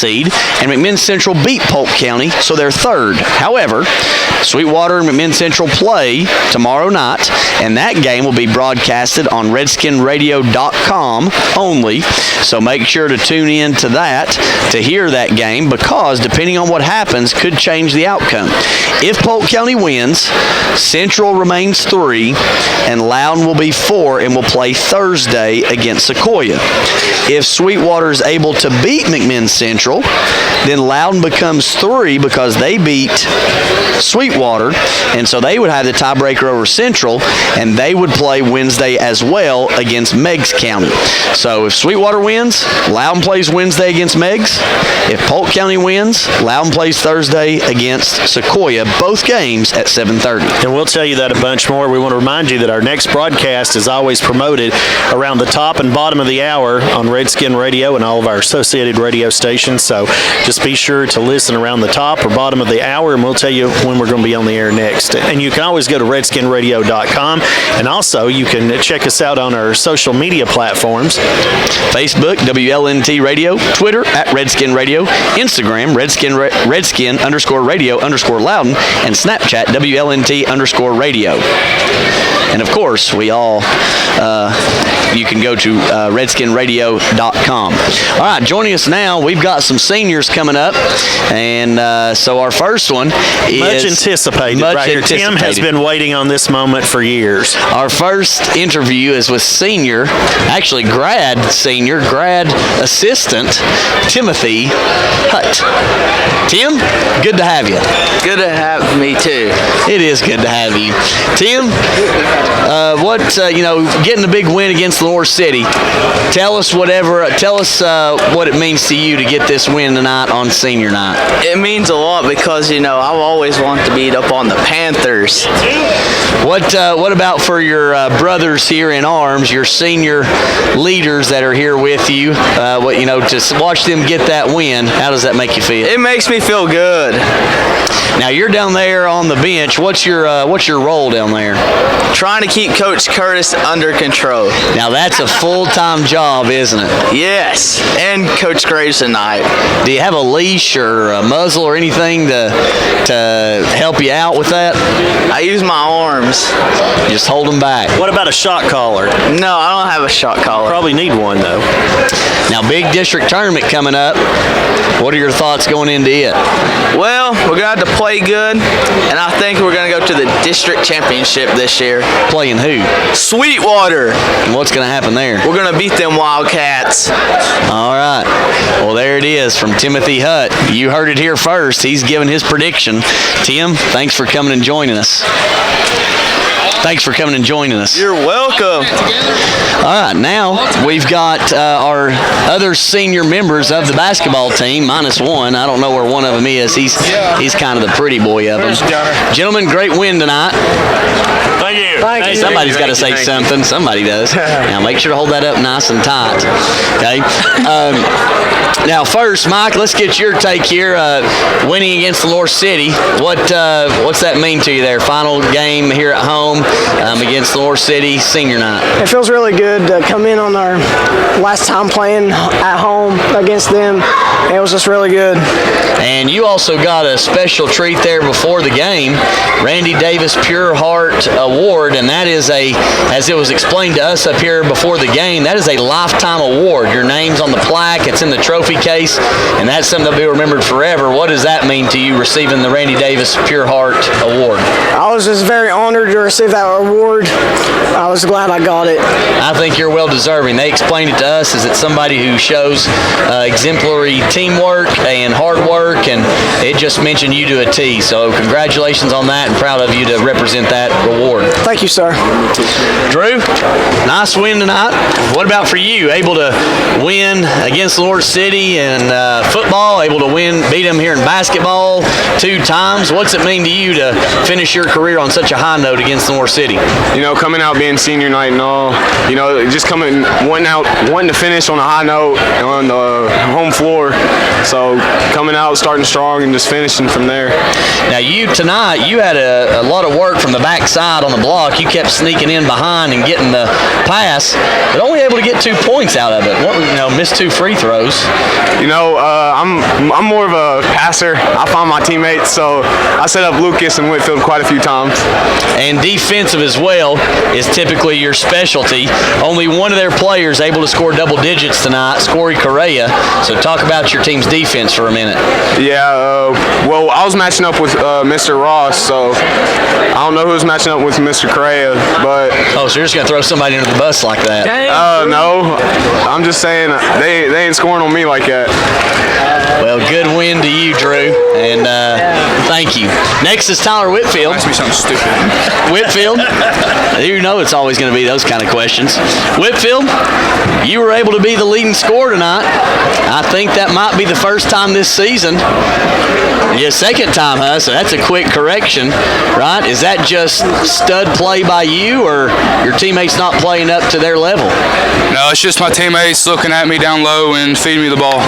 seed, and McMinn Central beat Polk County, so they're third. However, Sweetwater and McMinn Central play tomorrow night, and that game will be broadcasted on RedskinRadio.com only, so make sure to tune in to that to hear that game, because depending on what happens could change the outcome. If Polk County wins, Central remains 3, and Loudon will be 4 and will play Thursday against Sequoia. If Sweetwater is able to beat McMinn Central, then Loudon becomes 3 because they beat Sweetwater, and so they would have the tiebreaker over Central, and they would play Wednesday as well against Meigs County. So if Sweetwater wins, Loudon plays Wednesday against Meigs. If Polk County wins, Loudon plays Thursday against Sequoia, both games at 7:30. And we'll tell you that a bunch more. We want to remind you that our next broadcast is always promoted around the top and bottom of the hour on Redskin Radio and all of our associated radio stations. So just be sure to listen around the top or bottom of the hour, and we'll tell you when we're going to be on the air next. And you can always go to RedskinRadio.com, and also you can check us out on our social media platforms. Facebook, WLNT Radio, Twitter at Redskin Radio, Instagram, Redskin_radio_Loudon, and Snapchat, WLNT_radio. And of course, you can go to RedskinRadio.com. All right, joining us now, we've got some seniors coming up, and so our first one is much anticipated. Right here. Tim has been waiting on this moment for years. Our first interview is with grad assistant Timothy Hutt. Tim, good to have you. Good to have me too. It is good to have you, Tim. Getting a big win against Lenore City. Tell us what it means to you to get this win tonight on senior night. It means a lot because I've always wanted to beat up on the Panthers. What about for your brothers here in arms, your senior leaders that are here with you? To watch them get that win, how does that make you feel? It makes me feel good. Now you're down there on the bench. What's your role down there? Trying to keep Coach Curtis under control. Now that's a full-time job, isn't it? Yes, and Coach Graves tonight. Do you have a leash or a muzzle or anything to help you out with that? I use my arms. Just hold them back. What about a shot collar? No, I don't have a shot collar. Probably need one though. Now, big district tournament coming up. What are your thoughts going into it? Well, we're going to have to play good, and I think we're going to go to the district championship this year. Playing who? Sweetwater. And what's going to happen there? We're going to beat them Wildcats. All right. Well, there it is from Timothy Hutt. You heard it here first. He's giving his prediction. Tim, thanks for coming and joining us. You're welcome. All right, now we've got our other senior members of the basketball team, minus one. I don't know where one of them is. He's kind of the pretty boy of them. Gentlemen, great win tonight. Thank you. Hey, somebody's got to say something. Somebody does. Now make sure to hold that up nice and tight. Okay. Now first, Mike, let's get your take here. Winning against Lenore City. What's that mean to you there? Final game here at home against Lenore City, senior night. It feels really good to come in on our last time playing at home against them. It was just really good. And you also got a special treat there before the game, Randy Davis Pure Heart Award, and that is as it was explained to us up here before the game, that is a lifetime award. Your name's on the plaque, it's in the trophy case, and that's something that'll be remembered forever. What does that mean to you, receiving the Randy Davis Pure Heart Award? I was just very honored to receive that award. I was glad I got it. I think you're well deserving. They explained it to us as it's somebody who shows exemplary teamwork and hard work, and it just mentioned you to a T. So congratulations on that, and proud of you to represent that reward. Thank you, sir. Drew, nice win tonight. What about for you? Able to win against Lenore City in football, able to beat them here in basketball 2 times. What's it mean to you to finish your career on such a high note against Lenore City? Coming out being senior night and all, just wanting to finish on a high note on the home floor. So coming out, starting strong, and just finishing from there. Now tonight you had a lot of work from the backside on the block. You kept sneaking in behind and getting the pass, but only able to get 2 points out of it. Missed 2 free throws. I'm I'm more of a passer. I find my teammates, so I set up Lucas and Whitfield quite a few times. And defensive as well is typically your specialty. Only one of their players able to score double digits tonight, Corey Correa. So talk about your team's defense for a minute. Yeah, well, I was matching up with Mr. Ross, so I don't know who was matching up with Mr. Correa, but... Oh, so you're just going to throw somebody under the bus like that? No. I'm just saying they ain't scoring on me like that. Well, good win to you, Drew, and thank you. Next is Tyler Whitfield. Ask me something stupid. Whitfield, you know it's always going to be those kind of questions. Whitfield, you were able to be the leading scorer tonight. I think that might be the first time this season. Yeah, second time, huh? So that's a quick correction, right? Is that just stud play by you, or your teammates not playing up to their level? No, it's just my teammates looking at me down low and feeding me the ball.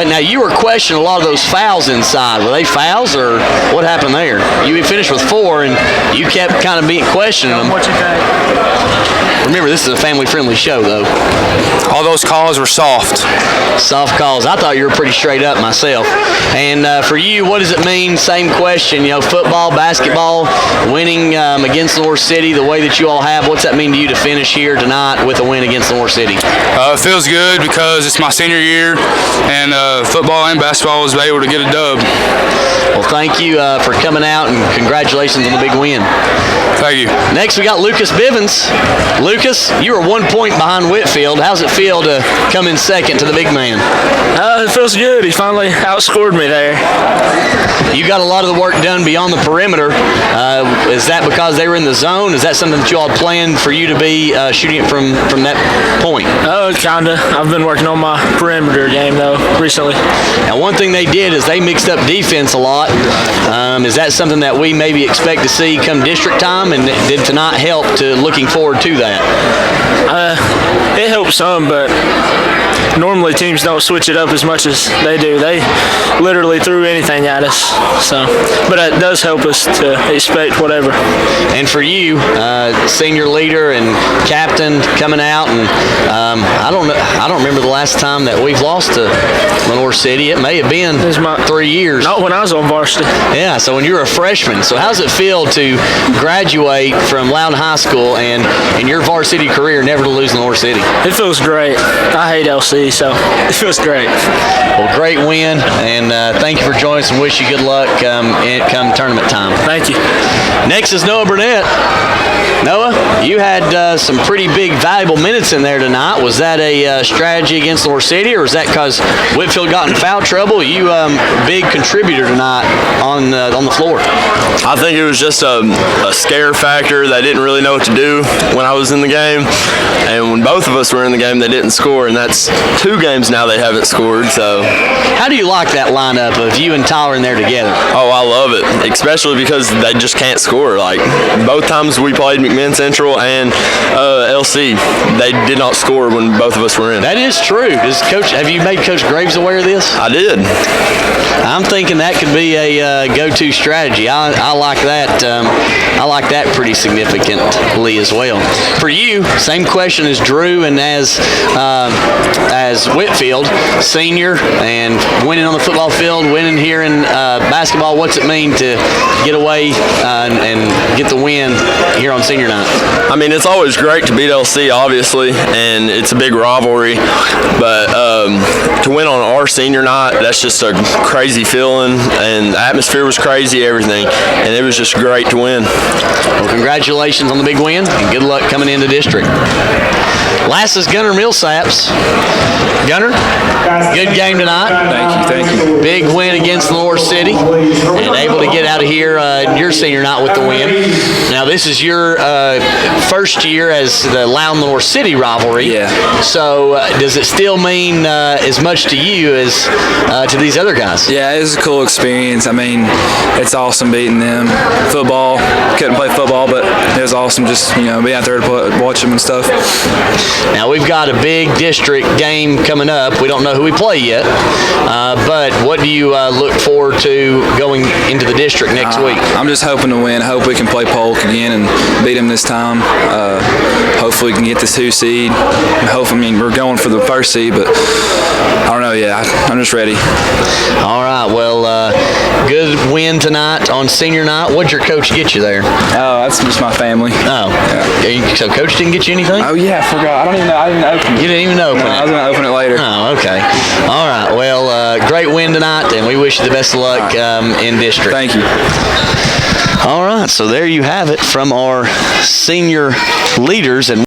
Now, you were questioning a lot of those fouls inside. Were they fouls, or what happened there? You finished with 4, and you kept kind of being questioning them. What you think? Remember, this is a family-friendly show, though. All those calls were soft. Soft calls. I thought you were pretty straight up myself. And for you, what does it mean? Same question. You know, football, basketball, winning against North City the way that you all have. What's that mean to you to finish here tonight with a win against North City? It feels good because it's my senior year, and football and basketball was able to get a dub. Well, thank you for coming out, and congratulations on the big win. Thank you. Next, we got Lucas Bivens. Lucas, you were 1 point behind Whitfield. How's it feel to come in second to the big man? It feels good. He finally outscored me there. You got a lot of the work done beyond the perimeter. Is that because they were in the zone? Is that something that you all planned for you to be shooting it from that point? Kinda. I've been working on my perimeter game, though, recently. Now, one thing they did is they mixed up defense a lot. Is that something that we maybe expect to see come district time, and did tonight help to looking forward to that? It helps some, but normally teams don't switch it up as much as they do. They literally threw anything at us. But it does help us to expect whatever. And for you, senior leader and captain coming out, and I don't remember the last time that we've lost to Lenore City. It may have been 3 years. Not when I was on varsity. Yeah, so when you were a freshman. So how does it feel to graduate from Loudon High School and in your varsity career never to lose Lenore City? It feels great. I hate LC, so it feels great. Well, great win, and thank you for joining us, and wish you good luck come tournament time. Thank you. Next is Noah Burnett. Noah, you had some pretty big, valuable minutes in there tonight. Was that a strategy against North City, or was that because Whitfield got in foul trouble? You big contributor tonight on the floor. I think it was just a scare factor. They didn't really know what to do when I was in the game, and when both of us were in the game, they didn't score, and that's 2 games now they haven't scored. So, how do you like that lineup of you and Tyler in there together? Oh, I love it, especially because they just can't score. Like both times we played McMinn Central and LC, they did not score when both of us were in. That is true. Have you made Coach Graves aware of this? I did. I'm thinking that could be a go-to strategy. I like that. I like that pretty significantly as well. For you, same question as Drew and as Whitfield, senior and winning on the football field, winning here in basketball. What's it mean to get away and get the win here on senior night? I mean, it's always great to beat LC, obviously, and it's a big rivalry. But to win on our senior night, that's just a crazy feeling, and the atmosphere was crazy, everything, and it was just great to win. Well, congratulations on the big win, and good luck coming into district. Last is Gunnar Millsaps. Gunnar, good game tonight. Thank you. Big win against Lenore City, and able to get out of here your senior night with the win. Now, this is your first year as the Loudon-Lenore City rivalry. Yeah. So, does it still mean as much to you as to these other guys? Yeah, it was a cool experience. I mean, it's awesome beating them. Football, couldn't play football, but it was awesome just, being out there to watch them and stuff. Now we've got a big district game coming up. We don't know who we play yet, but what do you look forward to going into the district next week? I'm just hoping to win. I hope we can play Polk again and beat them this time. Hopefully we can get this 2 seed. We're going for the 1st seed, but I don't know yet. I'm just ready. All right. Well, good win tonight on senior night. What'd your coach get you there? Oh, that's just my family. Oh. Yeah. So coach didn't get you anything? Oh, yeah, I forgot. I don't even know. I didn't open it. You didn't even open it? I was going to open it later. Oh, okay. All right. Well, great win tonight, and we wish you the best of luck in district. Thank you. All right. So there you have it from our senior leaders. And